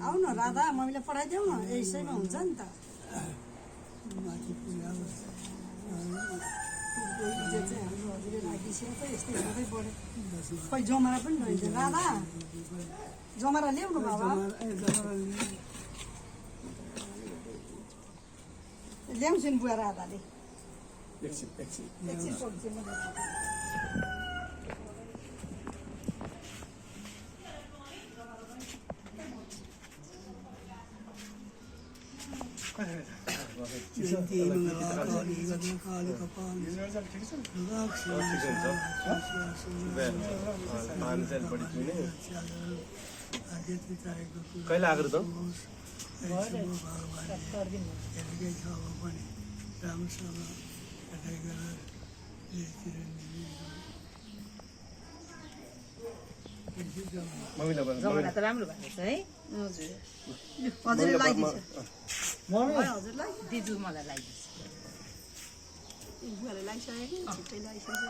आऊ न राधा मम्मीलाई पठाइदेऊ न यसैमा हुन्छ नि त खै जमरा पनि रहन्छ राधा जमरा ल्याउनु बाबा ल्याउँछु नि बुवा राधाले कहिले आएको त जमरा त राम्रो भएको छ है हजुरले लगाइदिन्छ हजुरलाई दिजु मलाई लगाइदिन्छ बुवाले लगाइसकेको छिट्टै लगाइसकेको